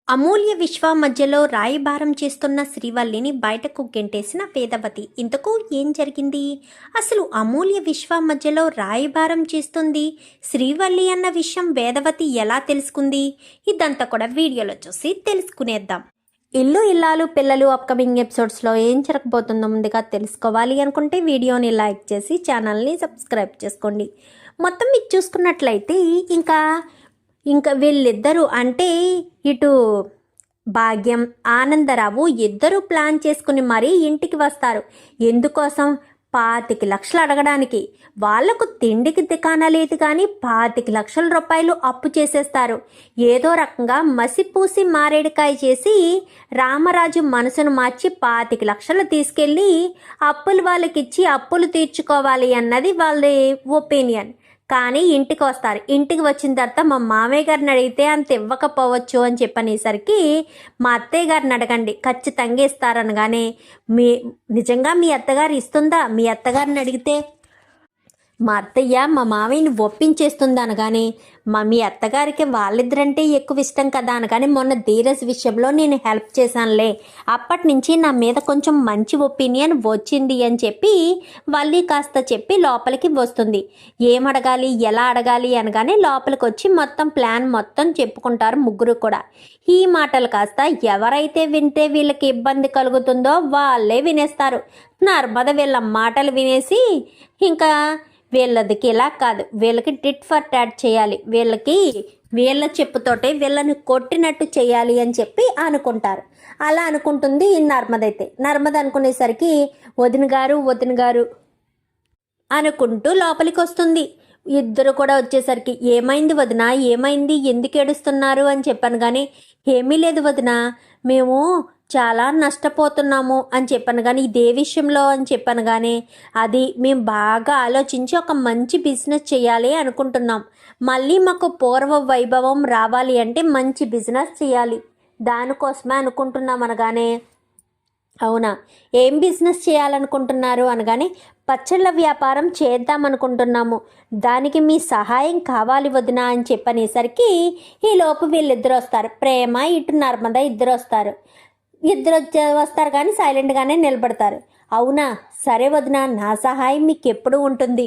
అమూల్య విశ్వ మధ్యలో రాయబారం చేస్తున్న శ్రీవల్లిని బయటకు గెంటేసిన వేదవతి. ఇంతకు ఏం జరిగింది? అసలు అమూల్య విశ్వ మధ్యలో రాయబారం చేస్తుంది శ్రీవల్లి అన్న విషయం వేదవతి ఎలా తెలుసుకుంది? ఇదంతా కూడా వీడియోలో చూసి తెలుసుకునేద్దాం. ఇల్లు ఇల్లాలు పిల్లలు అప్కమింగ్ ఎపిసోడ్స్లో ఏం జరగబోతుందో ముందుగా తెలుసుకోవాలి అనుకుంటే వీడియోని లైక్ చేసి ఛానల్ని సబ్స్క్రైబ్ చేసుకోండి. మొత్తం మీరు చూసుకున్నట్లయితే ఇంకా వీళ్ళిద్దరూ అంటే ఇటు భాగ్యం ఆనందరావు ఇద్దరూ ప్లాన్ చేసుకుని మరీ ఇంటికి వస్తారు. ఎందుకోసం? 25 లక్షలు అడగడానికి. వాళ్లకు తిండికి దికానలేదు కానీ 25 లక్షల రూపాయలు అప్పు చేసేస్తారు. ఏదో రకంగా మసిపూసి మారేడుకాయ చేసి రామరాజు మనసును మార్చి 25 లక్షలు తీసుకెళ్ళి అప్పులు వాళ్ళకిచ్చి అప్పులు తీర్చుకోవాలి అన్నది వాళ్ళ ఒపీనియన్. కానీ ఇంటికి వస్తారు. ఇంటికి వచ్చిన తర్వాత మా మామయ్య గారిని అడిగితే అంత ఇవ్వకపోవచ్చు అని చెప్పనేసరికి మా అత్తయ్య గారిని అడగండి ఖచ్చితంగా ఇస్తారనగానే నిజంగా మీ అత్తగారు ఇస్తుందా? మీ అత్తగారిని అడిగితే మా అత్తయ్య మా మామయ్యని ఒప్పించేస్తుంది అనగానే మీ అత్తగారికి వాళ్ళిద్దరంటే ఎక్కువ ఇష్టం కదా అనగానే మొన్న ధీరజ్ విషయంలో నేను హెల్ప్ చేశానులే, అప్పటి నుంచి నా మీద కొంచెం మంచి ఒపీనియన్ వచ్చింది అని చెప్పి వల్లి కాస్త చెప్పి లోపలికి వస్తుంది. ఏమడగాలి ఎలా అడగాలి అనగానే లోపలికి వచ్చి మొత్తం ప్లాన్ మొత్తం చెప్పుకుంటారు ముగ్గురు కూడా. ఈ మాటలు కాస్త ఎవరైతే వింటే వీళ్ళకి ఇబ్బంది కలుగుతుందో వాళ్ళే వినేస్తారు. నర్మద వీళ్ళ మాటలు వినేసి ఇంకా వీళ్ళదికి ఇలా కాదు, వీళ్ళకి టిట్ ఫర్ టాట్ చేయాలి, వీళ్ళ చెప్పుతోటే వీళ్ళని కొట్టినట్టు చేయాలి అని చెప్పి అనుకుంటారు. అలా అనుకుంటుంది ఈ నర్మద అనుకునేసరికి వదిన గారు అనుకుంటూ లోపలికి వస్తుంది. ఇద్దరు కూడా వచ్చేసరికి ఏమైంది వదిన, ఏమైంది, ఎందుకు ఏడుస్తున్నారు అని చెప్పాను. కానీ ఏమీ లేదు వదిన, మేము చాలా నష్టపోతున్నాము అని చెప్పాను. కానీ ఇదే విషయంలో అని చెప్పాను. కానీ అది మేము బాగా ఆలోచించి ఒక మంచి బిజినెస్ చేయాలి అనుకుంటున్నాం. మళ్ళీ మాకు పూర్వ వైభవం రావాలి అంటే మంచి బిజినెస్ చేయాలి, దానికోసమే అనుకుంటున్నాం అనగానే అవునా, ఏం బిజినెస్ చేయాలనుకుంటున్నారు అనగానే పచ్చళ్ళ వ్యాపారం చేద్దామనుకుంటున్నాము, దానికి మీ సహాయం కావాలి వదిన అని చెప్పనేసరికి ఈలోపు వీళ్ళిద్దరు వస్తారు. ప్రేమ ఇటు నర్మద ఇద్దరు వస్తారు కానీ సైలెంట్గానే నిలబడతారు. అవునా, సరే వదిన, నా సహాయం మీకు ఎప్పుడు ఉంటుంది.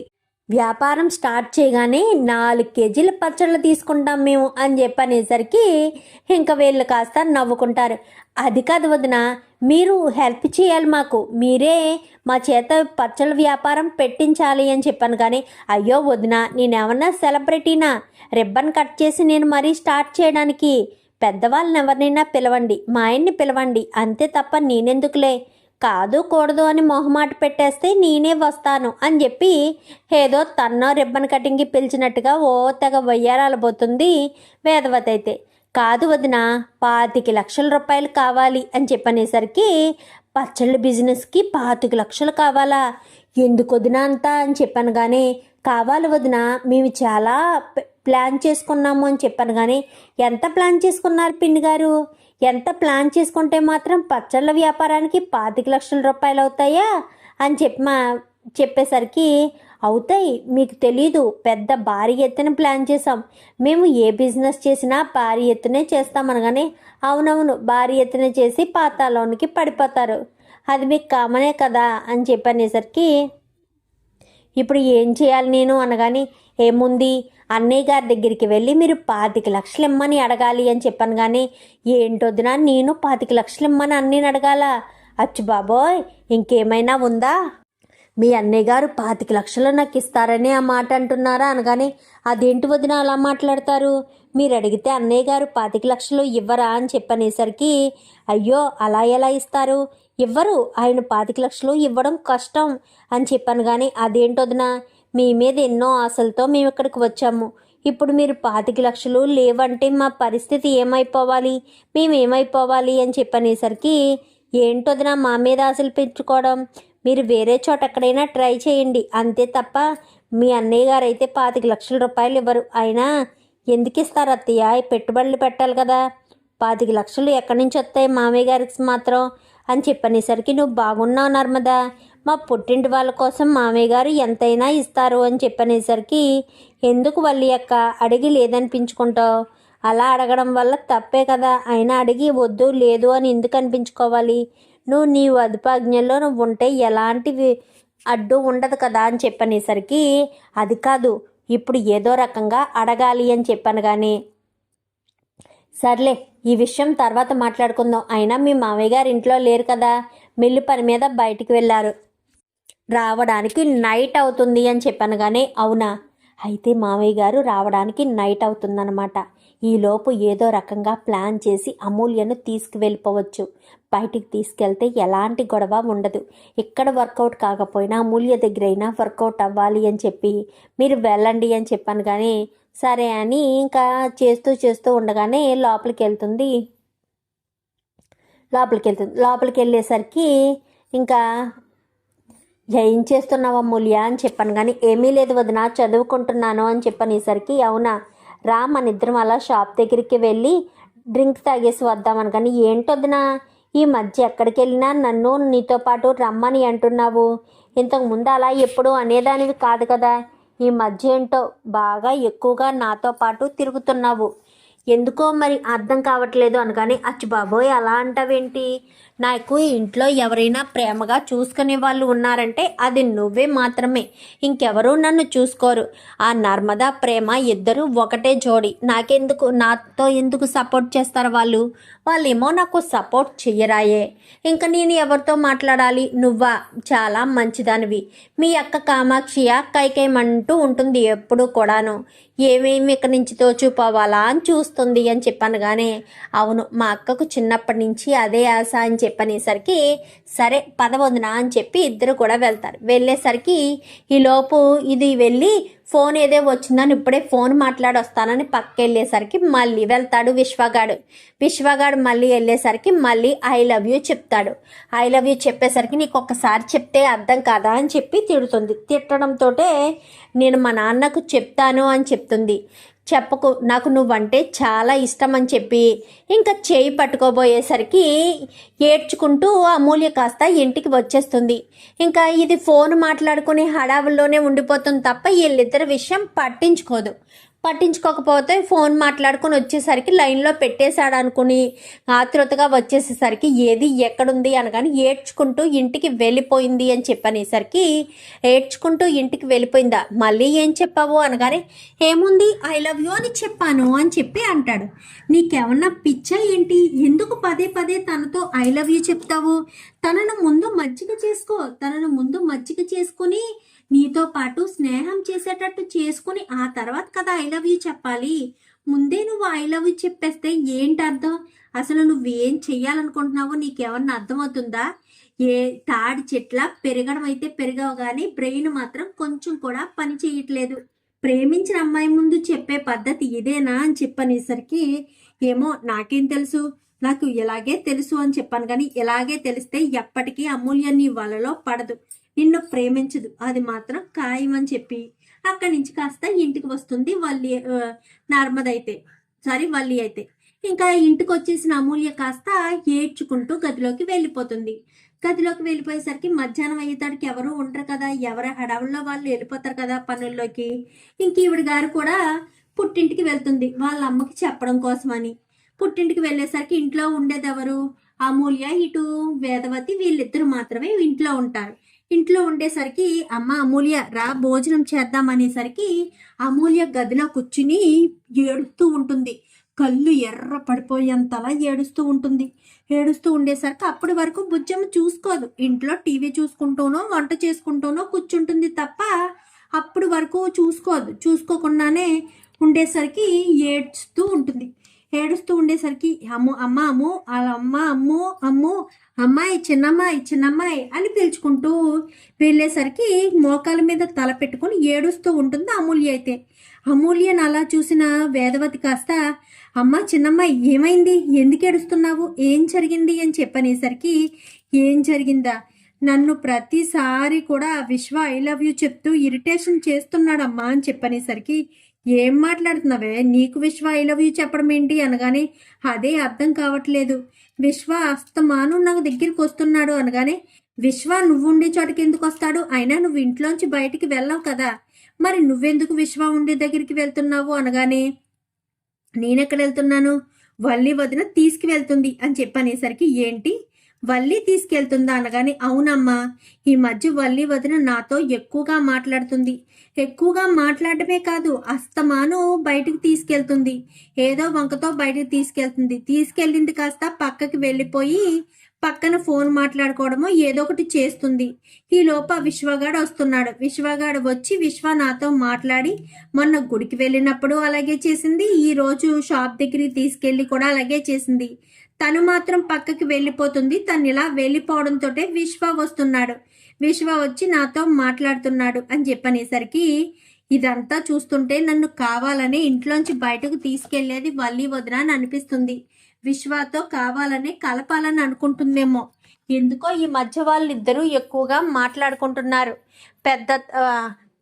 వ్యాపారం స్టార్ట్ చేయగానే 4 కేజీల పచ్చళ్ళు తీసుకుంటాం మేము అని చెప్పనేసరికి ఇంకా వీళ్ళు కాస్త నవ్వుకుంటారు. అది కాదు వదిన, మీరు హెల్ప్ చేయాలి మాకు, మీరే మా చేత పచ్చళ్ళ వ్యాపారం పెట్టించాలి అని చెప్పాను. కానీ అయ్యో వదిన, నేనేమన్నా సెలబ్రిటీనా రిబ్బన్ కట్ చేసి నేను మరీ స్టార్ట్ చేయడానికి? పెద్దవాళ్ళని ఎవరినైనా పిలవండి, మా ఆయన్ని పిలవండి, అంతే తప్ప నేనెందుకులే, కాదు కూడదు అని మొహమాట పెట్టేస్తే నేనే వస్తాను అని చెప్పి ఏదో తన్నో రిబ్బన్ కటింగ్కి పిలిచినట్టుగా ఓ తెగ వయ్యారాలబోతుంది వేదవతి. అయితే కాదు వదిన, 25 లక్షల రూపాయలు కావాలి అని చెప్పనేసరికి పచ్చళ్ళ బిజినెస్కి 25 లక్షలు కావాలా? ఎందుకు వదిన అంతా అని చెప్పాను. కానీ కావాలి వదిన, మేము చాలా ప్లాన్ చేసుకున్నాము అని చెప్పాను. కానీ ఎంత ప్లాన్ చేసుకున్నారు పిన్ని గారు? ఎంత ప్లాన్ చేసుకుంటే మాత్రం పచ్చళ్ళ వ్యాపారానికి 25 లక్షల రూపాయలు అవుతాయా అని చెప్పేసరికి అవుతాయి, మీకు తెలీదు, పెద్ద భారీ ఎత్తున ప్లాన్ చేసాం మేము, ఏ బిజినెస్ చేసినా భారీ ఎత్తునే చేస్తామనగానే అవునవును, భారీ ఎత్తున చేసి పాతాళానికి పడిపోతారు, అది మీకు కామనే కదా అని చెప్పనేసరికి ఇప్పుడు ఏం చేయాలి నేను అనగానే ఏముంది, అన్నయ్య గారి దగ్గరికి వెళ్ళి మీరు 25 లక్షలు ఇమ్మని అడగాలి అని చెప్పాను. కానీ ఏంటొద్దునా, నేను 25 లక్షలు ఇమ్మని అన్నయ్యని అడగాల? అచ్చు బాబోయ్, ఇంకేమైనా ఉందా? మీ అన్నయ్య గారు 25 లక్షలు నాకు ఇస్తారని ఆ మాట అంటున్నారా అనగానే అదేంటి వదిన అలా మాట్లాడతారు, మీరు అడిగితే అన్నయ్య గారు 25 లక్షలు ఇవ్వరా అని చెప్పనేసరికి అయ్యో అలా ఎలా ఇస్తారు, ఇవ్వరు, ఆయన 25 లక్షలు ఇవ్వడం కష్టం అని చెప్పాను. కానీ అదేంటొదిన, మీ మీద ఎన్నో ఆశలతో మేము ఇక్కడికి వచ్చాము, ఇప్పుడు మీరు 25 లక్షలు లేవంటే మా పరిస్థితి ఏమైపోవాలి, మేమేమైపోవాలి అని చెప్పనేసరికి ఏంటొదిన మా మీద ఆశలు పెంచుకోవడం, మీరు వేరే చోట ఎక్కడైనా ట్రై చేయండి, అంతే తప్ప మీ అన్నయ్య గారు అయితే 25 లక్షల రూపాయలు ఇవ్వరు. అయినా ఎందుకు ఇస్తారు అత్తయ్య, పెట్టుబడులు పెట్టాలి కదా, 25 లక్షలు ఎక్కడి నుంచి వస్తాయి మామయ్య గారికి మాత్రం అని చెప్పనేసరికి నువ్వు బాగున్నావు నర్మదా, మా పుట్టింటి వాళ్ళ కోసం మామయ్య గారు ఎంతైనా ఇస్తారు అని చెప్పనేసరికి ఎందుకు వల్లి అక్క అడిగి లేదనిపించుకుంటావు, అలా అడగడం వల్ల తప్పే కదా, అయినా అడిగి వద్దు లేదు అని ఎందుకు అనిపించుకోవాలి, నువ్వు నీ అదుపాజ్ఞల్లో నువ్వు ఉంటే ఎలాంటివి అడ్డు ఉండదు కదా అని చెప్పనేసరికి, అది కాదు ఇప్పుడు ఏదో రకంగా అడగాలి అని చెప్పాను కానీ, సర్లే ఈ విషయం తర్వాత మాట్లాడుకుందాం, అయినా మీ మామయ్య గారు ఇంట్లో లేరు కదా, మిల్లు పని మీద బయటికి వెళ్ళారు, రావడానికి నైట్ అవుతుంది అని చెప్పాను కానీ, అవునా అయితే మామయ్య గారు రావడానికి నైట్ అవుతుందన్నమాట, ఈలోపు ఏదో రకంగా ప్లాన్ చేసి అమూల్యను తీసుకువెళ్ళిపోవచ్చు, బయటికి తీసుకెళ్తే ఎలాంటి గొడవ ఉండదు, ఇక్కడ వర్కౌట్ కాకపోయినా అమూల్య దగ్గరైనా వర్కౌట్ అవ్వాలి అని చెప్పి మీరు వెళ్ళండి అని చెప్పాను కానీ, సరే అని ఇంకా చేస్తూ ఉండగానే లోపలికి వెళ్ళేసరికి ఇంకా ఏం చేస్తున్నావు అమూల్య అని చెప్పాను కానీ, ఏమీ లేదు వదిన చదువుకుంటున్నాను అని చెప్పనేసరికి, అవునా రా మన ఇద్దరం అలా షాప్ దగ్గరికి వెళ్ళి డ్రింక్ తాగేసి వద్దామని కానీ, ఏంటొద్దునా ఈ మధ్య ఎక్కడికి వెళ్ళినా నన్ను నీతో పాటు రమ్మని అంటున్నావు, ఇంతకుముందు అలా ఎప్పుడు అనేదానివి కాదు కదా, ఈ మధ్య ఏంటో బాగా ఎక్కువగా నాతో పాటు తిరుగుతున్నావు, ఎందుకో మరి అర్థం కావట్లేదు అనగానే, అచ్చి బాబోయ్ అలా అంటావేంటి, నాకు ఇంట్లో ఎవరైనా ప్రేమగా చూసుకునే వాళ్ళు ఉన్నారంటే అది నువ్వే మాత్రమే, ఇంకెవరూ నన్ను చూసుకోరు, ఆ నర్మదా ప్రేమ ఇద్దరు ఒకటే జోడి, నాతో ఎందుకు సపోర్ట్ చేస్తారు వాళ్ళేమో నాకు సపోర్ట్ చెయ్యరాయే, ఇంకా నేను ఎవరితో మాట్లాడాలి, నువ్వా చాలా మంచిదానివి, మీ అక్క కామాక్షియ కైకేయమంటూ ఉంటుంది ఎప్పుడు కూడాను, ఏమేమి ఇక్కడి నుంచి తోచుకోవాలా అని చూస్తుంది అని చెప్పాను కానీ, అవును మా అక్కకు చిన్నప్పటి నుంచి అదే ఆశ అని చెప్పనేసరికి, సరే పదవొందునా అని చెప్పి ఇద్దరు కూడా వెళ్తారు, వెళ్ళేసరికి ఈలోపు ఇది వెళ్ళి ఫోన్ ఏదో వచ్చిందని ఇప్పుడే ఫోన్ మాట్లాడి వస్తానని పక్కకి వెళ్ళేసరికి మళ్ళీ వెళ్తాడు విశ్వగాడు మళ్ళీ వెళ్ళేసరికి మళ్ళీ ఐ లవ్ యూ చెప్తాడు, ఐ లవ్ యూ చెప్పేసరికి నీకు ఒక్కసారి చెప్తే అర్థం కాదా అని చెప్పి తిడుతుంది, తిట్టడంతో నేను మా నాన్నకు చెప్తాను అని చెప్తుంది, చెప్పకు నాకు నువ్వంటే చాలా ఇష్టం అని చెప్పి ఇంకా చేయి పట్టుకోబోయేసరికి ఏడ్చుకుంటూ అమూల్య కాస్త ఇంటికి వచ్చేస్తుంది, ఇంకా ఇది ఫోన్ మాట్లాడుకునే హడావుల్లోనే ఉండిపోతుంది తప్ప వీళ్ళిద్దరి విషయం పట్టించుకోకపోతే ఫోన్ మాట్లాడుకుని వచ్చేసరికి లైన్లో పెట్టేశాడు అనుకుని ఆతృతగా వచ్చేసేసరికి ఏది ఎక్కడుంది అనగాని ఏడ్చుకుంటూ ఇంటికి వెళ్ళిపోయింది అని చెప్పనేసరికి, ఏడ్చుకుంటూ ఇంటికి వెళ్ళిపోయిందా మళ్ళీ ఏం చెప్పావు అనగానే, ఏముంది ఐ లవ్ యూ అని చెప్పాను అని చెప్పి అంటాడు, నీకేమన్నా పిచ్చా ఏంటి, ఎందుకు పదే పదే తనతో ఐ లవ్ యూ చెప్తావు, తనను ముందు మజ్జిగ చేసుకుని నీతో పాటు స్నేహం చేసేటట్టు చేసుకుని ఆ తర్వాత కదా ఐ లవ్ యూ చెప్పాలి, ముందే నువ్వు ఐ లవ్ యూ చెప్పేస్తే ఏంటి అర్థం, అసలు నువ్వేం చెయ్యాలనుకుంటున్నావో నీకేమన్నా అర్థమవుతుందా, ఏ తాడి చెట్ల పెరగడం అయితే పెరగవు కానీ బ్రెయిన్ మాత్రం కొంచెం కూడా పని చేయట్లేదు, ప్రేమించిన అమ్మాయి ముందు చెప్పే పద్ధతి ఇదేనా అని చెప్పనేసరికి, ఏమో నాకేం తెలుసు, నాకు ఇలాగే తెలుసు అని చెప్పాను కానీ, ఇలాగే తెలిస్తే ఎప్పటికీ అమూల్య నీ వలలో పడదు, నిన్ను ప్రేమించదు, అది మాత్రం ఖాయమని చెప్పి అక్కడి నుంచి కాస్త ఇంటికి వస్తుంది వల్లి అయితే ఇంకా ఇంటికి వచ్చేసిన అమూల్య కాస్త ఏడ్చుకుంటూ గదిలోకి వెళ్ళిపోయేసరికి మధ్యాహ్నం అయ్యేతాడికి ఎవరు ఉండరు కదా, ఎవరి హడావుల్లో వాళ్ళు వెళ్ళిపోతారు కదా పనుల్లోకి, ఇంక ఈవిడ గారు కూడా పుట్టింటికి వెళ్తుంది వాళ్ళ అమ్మకి చెప్పడం కోసమని, పుట్టింటికి వెళ్ళేసరికి ఇంట్లో ఉండేది ఎవరు, అమూల్య ఇటు వేదవతి వీళ్ళిద్దరు మాత్రమే ఇంట్లో ఉంటారు, ఇంట్లో ఉండేసరికి అమ్మ అమూల్య రా భోజనం చేద్దామనేసరికి అమూల్య గదిలో కూర్చుని ఏడుస్తూ ఉంటుంది, కళ్ళు ఎర్ర పడిపోయేంతలా ఏడుస్తూ ఉండేసరికి అప్పటి వరకు బుజ్జమ్మ చూసుకోదు, ఇంట్లో టీవీ చూసుకుంటూనో వంట చేసుకుంటూనో కూర్చుంటుంది తప్ప అప్పటి వరకు చూసుకోకుండానే ఉండేసరికి ఏడుస్తూ ఉండేసరికి అమ్మో అమ్మాయి చిన్నమ్మాయి అని పిలుచుకుంటూ వెళ్ళేసరికి మోకాల మీద తల పెట్టుకుని ఏడుస్తూ ఉంటుంది అమూల్యను అలా చూసిన వేదవతి కాస్త, అమ్మ చిన్నమ్మాయి ఏమైంది, ఎందుకు ఏడుస్తున్నావు, ఏం జరిగింది అని చెప్పనేసరికి, ఏం జరిగిందా, నన్ను ప్రతిసారి కూడా విశ్వ ఐ లవ్ యూ చెప్తూ ఇరిటేషన్ చేస్తున్నాడమ్మా అని చెప్పనేసరికి, ఏం మాట్లాడుతున్నావే, నీకు విశ్వ ఐ లవ్ యూ చెప్పడం ఏంటి అనగానే, అదే అర్థం కావట్లేదు, విశ్వ అస్తమాను నాకు దగ్గరికి వస్తున్నాడు అనగానే, విశ్వ నువ్వుండే చోటకి ఎందుకు వస్తాడు, అయినా నువ్వు ఇంట్లోంచి బయటికి వెళ్ళావు కదా, మరి నువ్వెందుకు విశ్వ ఉండే దగ్గరికి వెళ్తున్నావు అనగానే, నేనెక్కడ వెళ్తున్నాను, వల్లి వదిన తీసుకువెళ్తుంది అని చెప్పనేసరికి, ఏంటి వల్లి తీసుకెళ్తుందా అనగానే, అవునమ్మా, ఈ మధ్య వల్లి వదిన నాతో ఎక్కువగా మాట్లాడుతుంది. ఎక్కువగా మాట్లాడటమే కాదు, అస్తమాను బయటకు తీసుకెళ్తుంది. ఏదో వంకతో బయటకు తీసుకెళ్తుంది. తీసుకెళ్ళింది కాస్త పక్కకి వెళ్ళిపోయి పక్కన ఫోన్ మాట్లాడుకోవడమో ఏదో ఒకటి చేస్తుంది. ఈ లోప విశ్వగాడు వస్తున్నాడు. విశ్వగాడు వచ్చి విశ్వ నాతో మాట్లాడి, మొన్న గుడికి వెళ్ళినప్పుడు అలాగే చేసింది, ఈ రోజు షాప్ దగ్గరికి తీసుకెళ్ళి కూడా అలాగే చేసింది. తను మాత్రం పక్కకి వెళ్ళిపోతుంది. తను ఇలా వెళ్ళిపోవడంతో విశ్వ వస్తున్నాడు. విశ్వ వచ్చి నాతో మాట్లాడుతున్నాడు అని చెప్పనేసరికి, ఇదంతా చూస్తుంటే నన్ను కావాలనే ఇంట్లోంచి బయటకు తీసుకెళ్లేది వల్లి వదిన అని అనిపిస్తుంది. విశ్వతో కావాలనే కలపాలని అనుకుంటుందేమో. ఎందుకో ఈ మధ్య వాళ్ళిద్దరూ ఎక్కువగా మాట్లాడుకుంటున్నారు.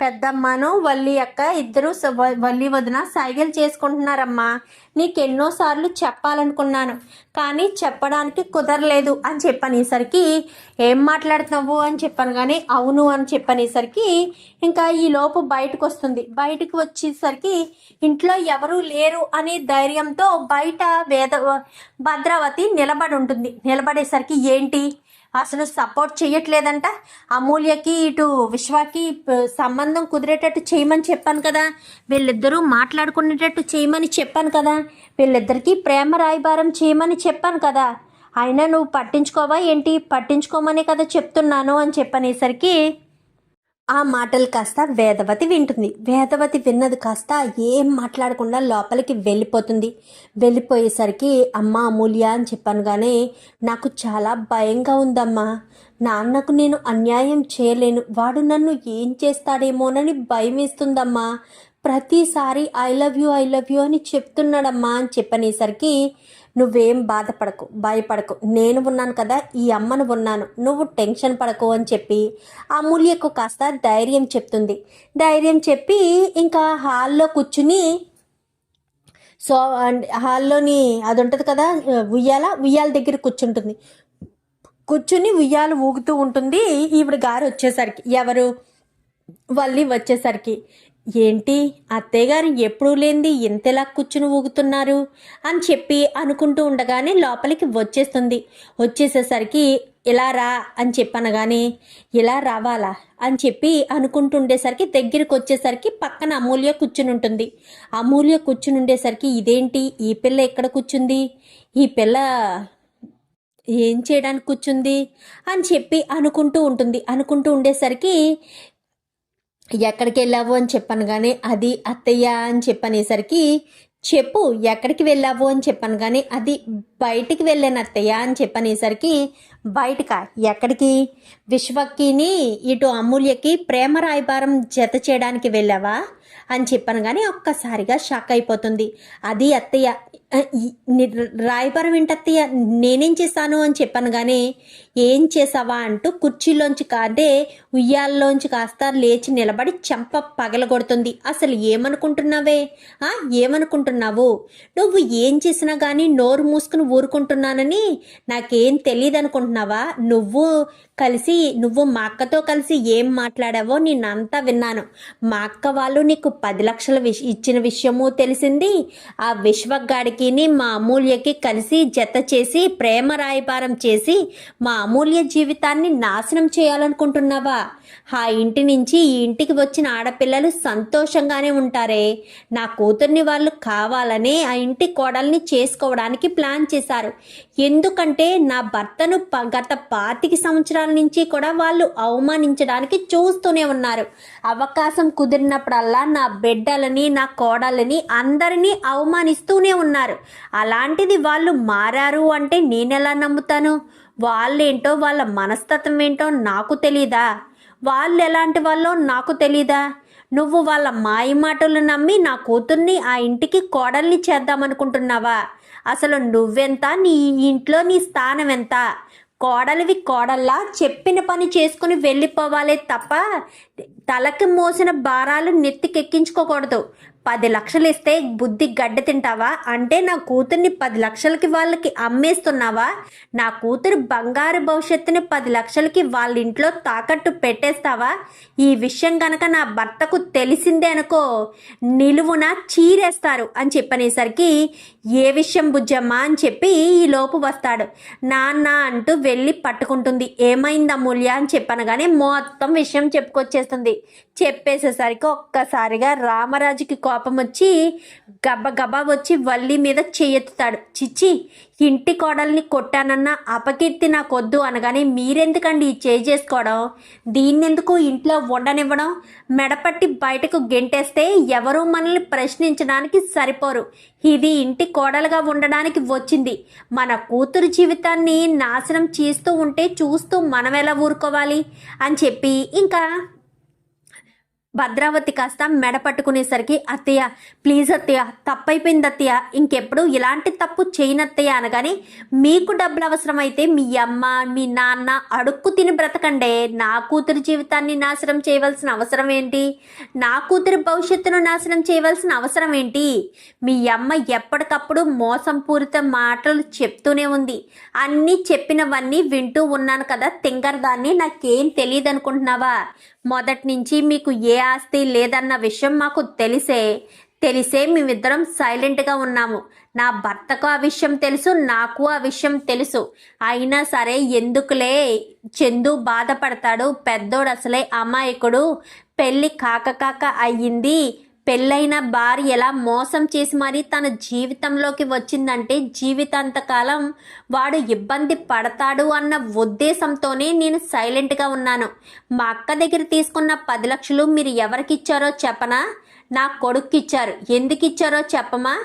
పెద్దమ్మను వల్లి అక్క ఇద్దరు వల్లి వదిన సైగలు చేసుకుంటున్నారమ్మా. నీకెన్నోసార్లు చెప్పాలనుకున్నాను, కానీ చెప్పడానికి కుదరలేదు అని చెప్పనేసరికి, ఏం మాట్లాడుతున్నావు అని చెప్పాను. కానీ అవును అని చెప్పనేసరికి ఇంకా ఈ లోపు బయటకు వస్తుంది. బయటకు వచ్చేసరికి ఇంట్లో ఎవరూ లేరు అనే ధైర్యంతో బయట భద్రావతి నిలబడి ఉంటుంది. నిలబడేసరికి, ఏంటి అసలు సపోర్ట్ చేయట్లేదంట, అమూల్యకి ఇటు విశ్వాకి సంబంధం కుదిరేటట్టు చేయమని చెప్పాను కదా, వీళ్ళిద్దరూ మాట్లాడుకునేటట్టు చేయమని చెప్పాను కదా, వీళ్ళిద్దరికీ ప్రేమ రాయబారం చేయమని చెప్పాను కదా, అయినా నువ్వు పట్టించుకోవా ఏంటి, పట్టించుకోమనే కదా చెప్తున్నాను అని చెప్పనేసరికి, ఆ మాటలు కాస్త వేదవతి వింటుంది. వేదవతి విన్నది కాస్త ఏం మాట్లాడకుండా లోపలికి వెళ్ళిపోతుంది. వెళ్ళిపోయేసరికి, అమ్మ అమూల్య అని చెప్పాను. కానీ నాకు చాలా భయంగా ఉందమ్మా. నాన్నకు నేను అన్యాయం చేయలేను, వాడు నన్ను ఏం చేస్తాడేమోనని భయం వేస్తుందమ్మా. ప్రతిసారి ఐ లవ్ యూ అని చెప్తున్నాడమ్మా అని చెప్పనేసరికి, నువ్వేం బాధపడకు, భయపడకు, నేను ఉన్నాను కదా, ఈ అమ్మను ఉన్నాను, నువ్వు టెన్షన్ పడకు అని చెప్పి అమూల్యకు కాస్త ధైర్యం చెప్తుంది. ధైర్యం చెప్పి ఇంకా హాల్లో కూర్చుని, సో హాల్లోని అది ఉంటుంది కదా ఉయ్యాల దగ్గర కూర్చుంటుంది. కూర్చుని ఉయ్యాలు ఊగుతూ ఉంటుంది. ఈవిడ గారు వచ్చేసరికి, ఎవరు వల్లి వచ్చేసరికి, ఏంటి అత్తయ్య గారు ఎప్పుడూ లేనిది ఇంతలా కూర్చుని ఊగుతున్నారు అని చెప్పి అనుకుంటూ ఉండగానే లోపలికి వచ్చేస్తుంది. వచ్చేసేసరికి, ఇలా రా అని చెప్పనగానే, ఇలా రావాలా అని చెప్పి అనుకుంటుండేసరికి దగ్గరికి వచ్చేసరికి పక్కన అమూల్య కూర్చుని ఉంటుంది. అమూల్య కూర్చుని ఉండేసరికి, ఇదేంటి ఈ పిల్ల ఎక్కడ కూర్చుంది, ఈ పిల్ల ఏం చేయడానికి కూర్చుంది అని చెప్పి అనుకుంటూ ఉంటుంది. అనుకుంటూ ఉండేసరికి, ఎక్కడికి వెళ్ళావు అని చెప్పాను. కానీ అది అత్తయ్య అని చెప్పనేసరికి, చెప్పు ఎక్కడికి వెళ్ళావు అని చెప్పాను. కానీ అది బయటికి వెళ్ళాను అత్తయ్య అని చెప్పనేసరికి, బయటకా ఎక్కడికి, విశ్వకిని ఇటు అమూల్యకి ప్రేమ రాయబారం జత చేయడానికి వెళ్ళావా అని చెప్పాను. కానీ ఒక్కసారిగా షాక్ అయిపోతుంది. అది అత్తయ్య, రాయబారం ఏంటత్తయ్య, నేనేం చేశాను అని చెప్పాను. కానీ ఏం చేసావా అంటూ కుర్చీలోంచి కాదే ఉయ్యాల్లోంచి కాస్త లేచి నిలబడి చెంప పగలగొడుతుంది. అసలు ఏమనుకుంటున్నావే, ఏమనుకుంటున్నావు, నువ్వు ఏం చేసినా కానీ నోరు మూసుకుని ఊరుకుంటున్నానని నాకేం తెలియదు అనుకుంటున్నావా, నువ్వు మా అక్కతో కలిసి ఏం మాట్లాడావో నేనంతా విన్నాను. మా అక్క వాళ్ళు నీకు 10 లక్షలు ఇచ్చిన విషయము తెలిసింది. ఆ విశ్వగాడికి మా అమూల్యకి కలిసి జత చేసి ప్రేమ రాయబారం చేసి మా అమూల్య జీవితాన్ని నాశనం చేయాలనుకుంటున్నావా? ఆ ఇంటి నుంచి ఈ ఇంటికి వచ్చిన ఆడపిల్లలు సంతోషంగానే ఉంటారే, నా కూతుర్ని వాళ్ళు కావాలనే ఆ ఇంటి కోడల్ని చేసుకోవడానికి ప్లాన్ చేశారు. ఎందుకంటే నా భర్తను గత 25 సంవత్సరాల నుంచి కూడా వాళ్ళు అవమానించడానికి చూస్తూనే ఉన్నారు. అవకాశం కుదిరినప్పుడల్లా నా బిడ్డలని నా కోడలని అందరినీ అవమానిస్తూనే ఉన్నారు. అలాంటిది వాళ్ళు మారారు అంటే నేనెలా నమ్ముతాను? వాళ్ళేంటో వాళ్ళ మనస్తత్వం ఏంటో నాకు తెలీదా? వాళ్ళు ఎలాంటి వాళ్ళో నాకు తెలీదా? నువ్వు వాళ్ళ మాయ మాటలు నమ్మి నా కూతుర్ని ఆ ఇంటికి కోడల్ని చేద్దామనుకుంటున్నావా? అసలు నువ్వెంత, నీ ఇంట్లో నీ స్థానం ఎంత? కోడలివి కోడల్లా చెప్పిన పని చేసుకుని వెళ్ళిపోవాలే తప్ప తలకి మోసిన భారాలు నెత్తికెక్కించుకోకూడదు. 10 లక్షలు ఇస్తే బుద్ధి గడ్డ తింటావా? అంటే నా కూతుర్ని 10 లక్షలకి వాళ్ళకి అమ్మేస్తున్నావా? నా కూతురు బంగారు భవిష్యత్తుని 10 లక్షలకి వాళ్ళ ఇంట్లో తాకట్టు పెట్టేస్తావా? ఈ విషయం కనుక నా భర్తకు తెలిసిందే అనుకో, నిలువున చీరేస్తారు అని చెప్పనేసరికి, ఏ విషయం బుజ్జమ్మ అని చెప్పి ఈ లోపు వస్తాడు. నాన్న అంటూ వెళ్ళి పట్టుకుంటుంది. ఏమైంది అమూల్య అని చెప్పనగానే మొత్తం విషయం చెప్పుకొచ్చేస్తుంది. చెప్పేసేసరికి ఒక్కసారిగా రామరాజుకి కోపం వచ్చి గబగబా వచ్చి వల్లి మీద చెయ్యెత్తుతాడు. చిచ్చి, ఇంటి కోడల్ని కొట్టానన్న అపకీర్తి నాకొద్దు అనగానే మీరెందుకండి ఈ చేసుకోవడం? దీన్నెందుకు ఇంట్లో ఉండనివ్వడం? మెడపట్టి బయటకు గెంటేస్తే ఎవరూ మనల్ని ప్రశ్నించడానికి సరిపోరు. ఇది ఇంటి కోడలుగా ఉండడానికి వచ్చింది. మన కూతురు జీవితాన్ని నాశనం చేస్తూ ఉంటే చూస్తూ మనం ఎలా ఊరుకోవాలి అని చెప్పి ఇంకా భద్రావతి కాస్త మెడ పట్టుకునేసరికి, అత్తయ్య ప్లీజ్ అత్తయ్య, తప్పైపోయింది అత్తయ్య, ఇంకెప్పుడు ఇలాంటి తప్పు చేయనత్తయ్య అనగానే, మీకు డబ్బులు అవసరమైతే మీ అమ్మ మీ నాన్న అడుక్కు తిని బ్రతకండే. నా కూతురు జీవితాన్ని నాశనం చేయవలసిన అవసరం ఏంటి? నా కూతురి భవిష్యత్తును నాశనం చేయవలసిన అవసరం ఏంటి? మీ అమ్మ ఎప్పటికప్పుడు మోసం పూరిత మాటలు చెప్తూనే ఉంది. అన్నీ చెప్పినవన్నీ వింటూ ఉన్నాను కదా తింగరదాన్ని, నాకేం తెలియదు అనుకుంటున్నావా? మొదటి నుంచి మీకు ఏ ఆస్తి లేదన్న విషయం మాకు తెలిసే మేమిద్దరం సైలెంట్గా ఉన్నాము. నా భర్తకు ఆ విషయం తెలుసు, నాకు ఆ విషయం తెలుసు. అయినా సరే ఎందుకులే, చందు బాధపడతాడు, పెద్దోడు అసలే అమాయకుడు, పెళ్ళి కాక అయ్యింది. పెళ్ళైన భార్య ఎలా మోసం చేసి మరీ తన జీవితంలోకి వచ్చిందంటే జీవితాంతకాలం వాడు ఇబ్బంది పడతాడు అన్న ఉద్దేశంతోనే నేను సైలెంట్గా ఉన్నాను. మా అక్క దగ్గర తీసుకున్న 10 లక్షలు మీరు ఎవరికి ఇచ్చారో చెప్పనా? నా కొడుక్కి ఇచ్చారు. ఎందుకు ఇచ్చారో చెప్పమా?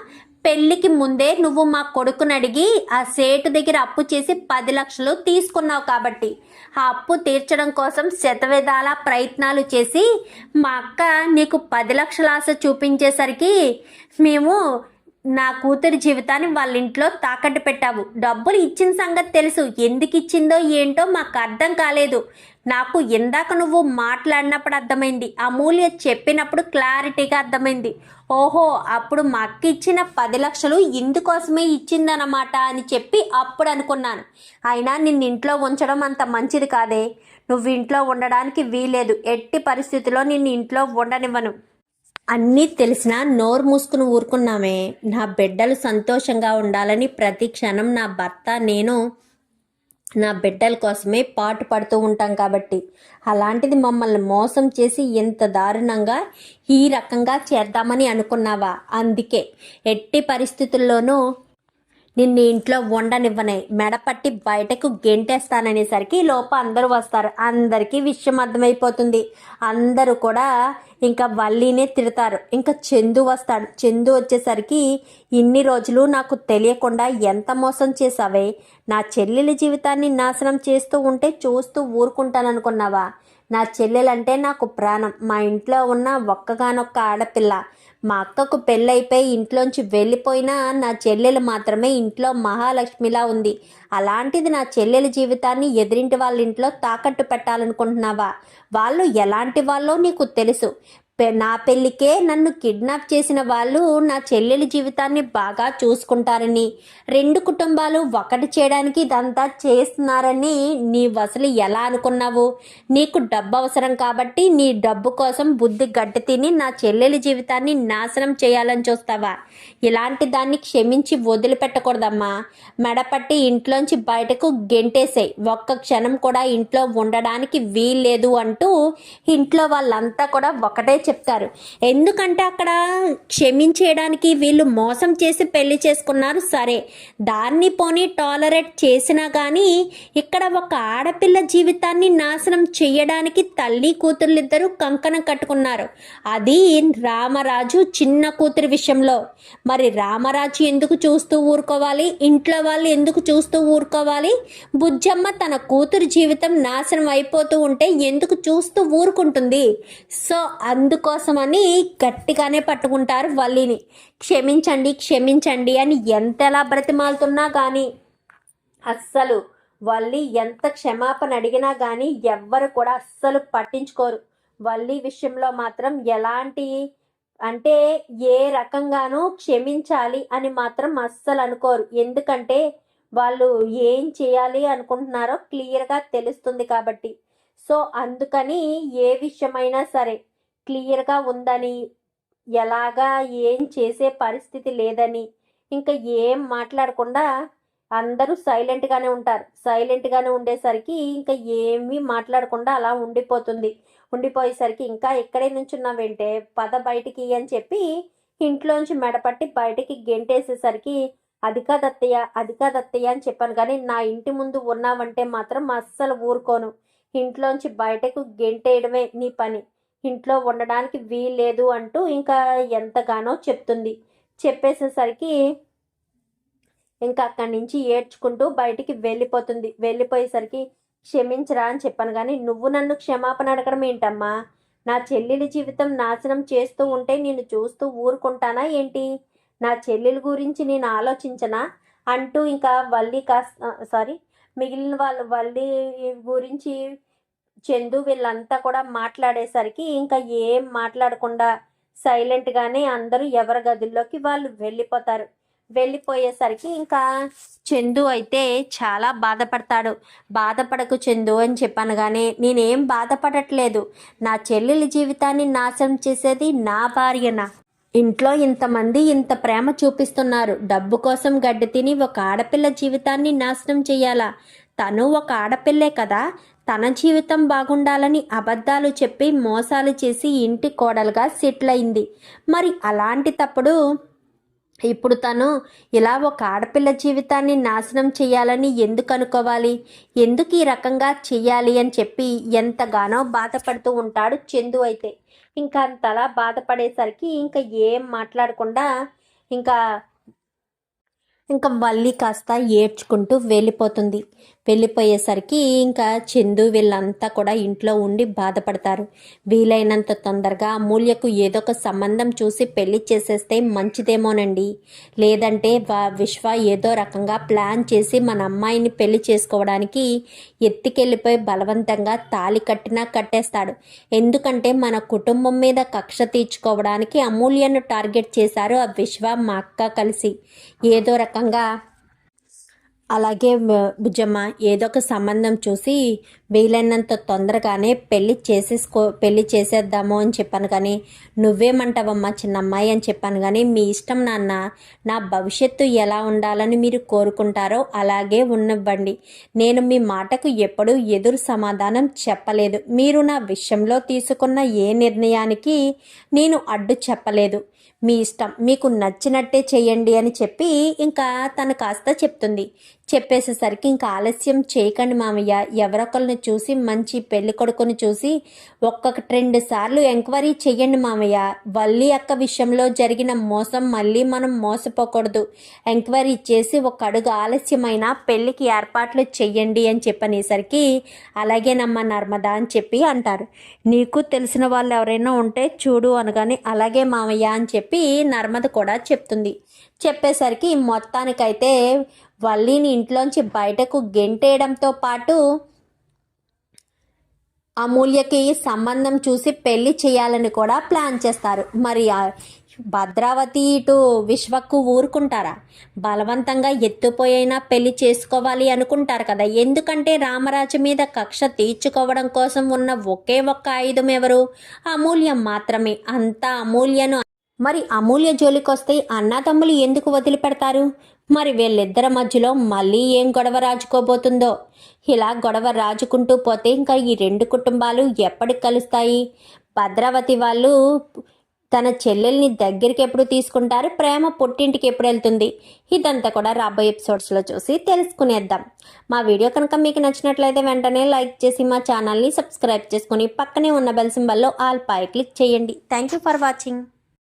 పెళ్ళికి ముందే నువ్వు మా కొడుకుని అడిగి ఆ సేటు దగ్గర అప్పు చేసి 10 లక్షలు తీసుకున్నావు కాబట్టి ఆ అప్పు తీర్చడం కోసం శతవిధాల ప్రయత్నాలు చేసి మా అక్క నీకు 10 లక్షల ఆశ చూపించేసరికి మేము నా కూతురి జీవితాన్ని వాళ్ళ ఇంట్లో తాకట్టు పెట్టావు. డబ్బులు ఇచ్చిన సంగతి తెలుసు, ఎందుకు ఇచ్చిందో ఏంటో మాకు అర్థం కాలేదు. నాకు ఇందాక నువ్వు మాట్లాడినప్పుడు అర్థమైంది, అమూల్య చెప్పినప్పుడు క్లారిటీగా అర్థమైంది. ఓహో, అప్పుడు మా అక్క ఇచ్చిన 10 లక్షలు ఇందుకోసమే ఇచ్చిందన్నమాట అని చెప్పి అప్పుడు అనుకున్నాను. అయినా నిన్ను ఇంట్లో ఉంచడం అంత మంచిది కాదే. నువ్వు ఇంట్లో ఉండడానికి వీలేదు. ఎట్టి పరిస్థితిలో నిన్ను ఇంట్లో ఉండనివ్వను. అన్నీ తెలిసినా నోరు మూసుకుని ఊరుకున్నామే. నా బిడ్డలు సంతోషంగా ఉండాలని ప్రతి క్షణం నా భర్త నేను నా బిడ్డల కోసమే పాటు పడుతూ ఉంటాం కాబట్టి, అలాంటిది మమ్మల్ని మోసం చేసి ఎంత దారుణంగా ఈ రకంగా చేద్దామని అనుకున్నావా? అందుకే ఎట్టి పరిస్థితుల్లోనూ నిన్ను ఇంట్లో ఉండనివ్వనే, మెడపట్టి బయటకు గెంటేస్తాననేసరికి లోప అందరూ వస్తారు. అందరికీ విషయం అర్థమైపోతుంది. అందరూ కూడా ఇంకా వల్లీనే తిడతారు. ఇంకా చందు వస్తాడు. చందు వచ్చేసరికి, ఇన్ని రోజులు నాకు తెలియకుండా ఎంత మోసం చేసావే, నా చెల్లెలి జీవితాన్ని నాశనం చేస్తూ ఉంటే చూస్తూ ఊరుకుంటాననుకున్నావా? నా చెల్లెలంటే నాకు ప్రాణం. మా ఇంట్లో ఉన్న ఒక్కగానొక్క ఆడపిల్ల. మా అక్కకు పెళ్ళైపోయి ఇంట్లోంచి వెళ్ళిపోయినా నా చెల్లెలు మాత్రమే ఇంట్లో మహాలక్ష్మిలా ఉంది. అలాంటిది నా చెల్లెల జీవితాన్ని ఎదిరింటి వాళ్ళ ఇంట్లో తాకట్టు పెట్టాలనుకుంటున్నావా? వాళ్ళు ఎలాంటి వాళ్ళో నీకు తెలుసు. నా పెళ్ళికే నన్ను కిడ్నాప్ చేసిన వాళ్ళు నా చెల్లెలి జీవితాన్ని బాగా చూసుకుంటారని, 2 కుటుంబాలు ఒకటి చేయడానికి ఇదంతా చేస్తున్నారని నీవు అసలు ఎలా అనుకున్నావు? నీకు డబ్బు అవసరం కాబట్టి నీ డబ్బు కోసం బుద్ధి గడ్డి తిని నా చెల్లెలి జీవితాన్ని నాశనం చేయాలని చూస్తావా? ఇలాంటి దాన్ని క్షమించి వదిలిపెట్టకూడదమ్మా. మెడపట్టి ఇంట్లోంచి బయటకు గెంటేసాయి. ఒక్క క్షణం కూడా ఇంట్లో ఉండడానికి వీల్లేదు అంటూ ఇంట్లో వాళ్ళంతా కూడా ఒకటే చెప్తారు. ఎందుకంటే అక్కడ క్షమించేయడానికి వీళ్ళు మోసం చేసి పెళ్లి చేసుకున్నారు సరే, దాన్ని పోనీ టాలరేట్ చేసినా కానీ ఇక్కడ ఒక ఆడపిల్ల జీవితాన్ని నాశనం చేయడానికి తల్లి కూతుర్లిద్దరూ కంకణం కట్టుకున్నారు. అది రామరాజు చిన్న కూతురి విషయంలో. మరి రామరాజు ఎందుకు చూస్తూ ఊరుకోవాలి? ఇంట్లో వాళ్ళు ఎందుకు చూస్తూ ఊరుకోవాలి? బుజ్జమ్మ తన కూతురు జీవితం నాశనం అయిపోతూ ఉంటే ఎందుకు చూస్తూ ఊరుకుంటుంది? సో అందుకోసమని గట్టిగానే పట్టుకుంటారు వల్లిని. క్షమించండి క్షమించండి అని ఎంతలా బ్రతిమాలుతున్నా కానీ అస్సలు వల్లి ఎంత క్షమాపణ అడిగినా కానీ ఎవ్వరు కూడా అస్సలు పట్టించుకోరు. వల్లి విషయంలో మాత్రం ఎలాంటి అంటే ఏ రకంగానూ క్షమించాలి అని మాత్రం అస్సలు అనుకోరు. ఎందుకంటే వాళ్ళు ఏం చేయాలి అనుకుంటున్నారో క్లియర్గా తెలుస్తుంది కాబట్టి. సో అందుకని ఏ విషయమైనా సరే క్లియర్గా ఉందని, ఎలాగా ఏం చేసే పరిస్థితి లేదని, ఇంకా ఏం మాట్లాడకుండా అందరూ సైలెంట్గానే ఉంటారు. సైలెంట్గానే ఉండేసరికి ఇంకా ఏమీ మాట్లాడకుండా అలా ఉండిపోయేసరికి ఇంకా ఇక్కడే నుంచున్నావేంటే పద బయటికి అని చెప్పి ఇంట్లోంచి మెడపట్టి బయటికి గెంటేసేసరికి అది కాదత్తయ్య అని చెప్పాను, కానీ నా ఇంటి ముందు ఉన్నావంటే మాత్రం అస్సలు ఊరుకోను. ఇంట్లోంచి బయటకు గెంటేయడమే నీ పని, ఇంట్లో ఉండడానికి వీల్లేదు అంటూ ఇంకా ఎంతగానో చెప్తుంది. చెప్పేసేసరికి ఇంకా అక్కడి నుంచి ఏడ్చుకుంటూ బయటికి వెళ్ళిపోయేసరికి క్షమించరా అని చెప్పాను, కానీ నువ్వు నన్ను క్షమాపణ అడగడం ఏంటమ్మా? నా చెల్లెలి జీవితం నాశనం చేస్తూ ఉంటే నేను చూస్తూ ఊరుకుంటానా ఏంటి? నా చెల్లెలి గురించి నేను ఆలోచించనా అంటూ ఇంకా మిగిలిన వాళ్ళు వల్లి గురించి చందు వీళ్ళంతా కూడా మాట్లాడేసరికి ఇంకా ఏం మాట్లాడకుండా సైలెంట్గానే అందరూ ఎవరి గదుల్లోకి వాళ్ళు వెళ్ళిపోయేసరికి ఇంకా చందు అయితే చాలా బాధపడతాడు. బాధపడకు చందు అని చెప్పాను, కానీ నేనేం బాధపడట్లేదు. నా చెల్లెలి జీవితాన్ని నాశనం చేసేది నా భార్యనా? ఇంట్లో ఇంతమంది ఇంత ప్రేమ చూపిస్తున్నారు, డబ్బు కోసం గడ్డి తిని ఒక ఆడపిల్ల జీవితాన్ని నాశనం చేయాలా? తను ఒక ఆడపిల్లే కదా, తన జీవితం బాగుండాలని అబద్ధాలు చెప్పి మోసాలు చేసి ఇంటి కోడలుగా సెటిల్ అయింది. మరి అలాంటి తప్పుడు ఇప్పుడు తను ఇలా ఒక ఆడపిల్ల జీవితాన్ని నాశనం చేయాలని ఎందుకు అనుకోవాలి? ఎందుకు ఈ రకంగా చెయ్యాలి అని చెప్పి ఎంతగానో బాధపడుతూ ఉంటాడు చందు అయితే. ఇంకా అంతలా బాధపడేసరికి ఇంకా ఏం మాట్లాడకుండా ఇంకా వల్లి కాస్త ఏడ్చుకుంటూ వెళ్ళిపోయేసరికి ఇంకా చందు వీళ్ళంతా కూడా ఇంట్లో ఉండి బాధపడతారు. వీలైనంత తొందరగా అమూల్యకు ఏదో ఒక సంబంధం చూసి పెళ్లి చేసేస్తే మంచిదేమోనండి. లేదంటే విశ్వ ఏదో రకంగా ప్లాన్ చేసి మన అమ్మాయిని పెళ్లి చేసుకోవడానికి ఎత్తికెళ్ళిపోయి బలవంతంగా తాళి కట్టినా కట్టేస్తాడు. ఎందుకంటే మన కుటుంబం మీద కక్ష తీర్చుకోవడానికి అమూల్యను టార్గెట్ చేశారు ఆ విశ్వ మా అక్క కలిసి. ఏదో రకంగా అలాగే బుజ్జమ్మ ఏదో ఒక సంబంధం చూసి వీలైనంత తొందరగానే పెళ్ళి చేసేద్దాము అని చెప్పాను, కానీ నువ్వేమంటావమ్మా చిన్నమ్మాయి అని చెప్పాను, కానీ మీ ఇష్టం నాన్న, నా భవిష్యత్తు ఎలా ఉండాలని మీరు కోరుకుంటారో అలాగే ఉన్నవ్వండి. నేను మీ మాటకు ఎప్పుడూ ఎదురు సమాధానం చెప్పలేదు. మీరు నా విషయంలో తీసుకున్న ఏ నిర్ణయానికి నేను అడ్డు చెప్పలేదు. మీ ఇష్టం, మీకు నచ్చినట్టే చెయ్యండి అని చెప్పి ఇంకా తను కాస్త చెప్పేసేసరికి ఇంకా ఆలస్యం చేయకండి మామయ్య, ఎవరొకరిని చూసి మంచి పెళ్లి కొడుకుని చూసి 1-2 సార్లు ఎంక్వైరీ చెయ్యండి మామయ్య. వల్లి అక్క విషయంలో జరిగిన మోసం మళ్ళీ మనం మోసపోకూడదు. ఎంక్వైరీ చేసి 1 అడుగు ఆలస్యమైన పెళ్లికి ఏర్పాట్లు చెయ్యండి అని చెప్పనేసరికి అలాగేనమ్మా నర్మదా అని చెప్పి అంటారు. నీకు తెలిసిన వాళ్ళు ఎవరైనా ఉంటే చూడు అనగానే అలాగే మామయ్య అని చెప్పి నర్మద కూడా చెప్పేసరికి మొత్తానికైతే వల్లిని ఇంట్లోంచి బయటకు గెంటేయడంతో పాటు అమూల్యకి సంబంధం చూసి పెళ్లి చేయాలని కూడా ప్లాన్ చేస్తారు. మరి భద్రావతి ఇటు విశ్వకు ఊరుకుంటారా? బలవంతంగా ఎత్తుపోయినా పెళ్లి చేసుకోవాలి అనుకుంటారు కదా. ఎందుకంటే రామరాజు మీద కక్ష తీర్చుకోవడం కోసం ఉన్న ఒకే ఒక్క ఆయుధం ఎవరు? అమూల్య మాత్రమే. అంతా అమూల్యను. మరి అమూల్య జోలికొస్తే అన్నాతమ్ములు ఎందుకు వదిలిపెడతారు? మరి వీళ్ళిద్దరి మధ్యలో మళ్ళీ ఏం గొడవ రాజుకోబోతుందో. ఇలా గొడవ రాజుకుంటూ పోతే ఇంకా ఈ 2 కుటుంబాలు ఎప్పటికి కలుస్తాయి? భద్రావతి వాళ్ళు తన చెల్లెల్ని దగ్గరికి ఎప్పుడు తీసుకుంటారు? ప్రేమ పుట్టింటికి ఎప్పుడు వెళ్తుంది? ఇదంతా కూడా రాబోయే ఎపిసోడ్స్లో చూసి తెలుసుకునేద్దాం. మా వీడియో కనుక మీకు నచ్చినట్లయితే వెంటనే లైక్ చేసి మా ఛానల్ని సబ్స్క్రైబ్ చేసుకుని పక్కనే ఉన్న బెల్ సింబల్లో ఆల్ పై క్లిక్ చేయండి. Thank you for watching.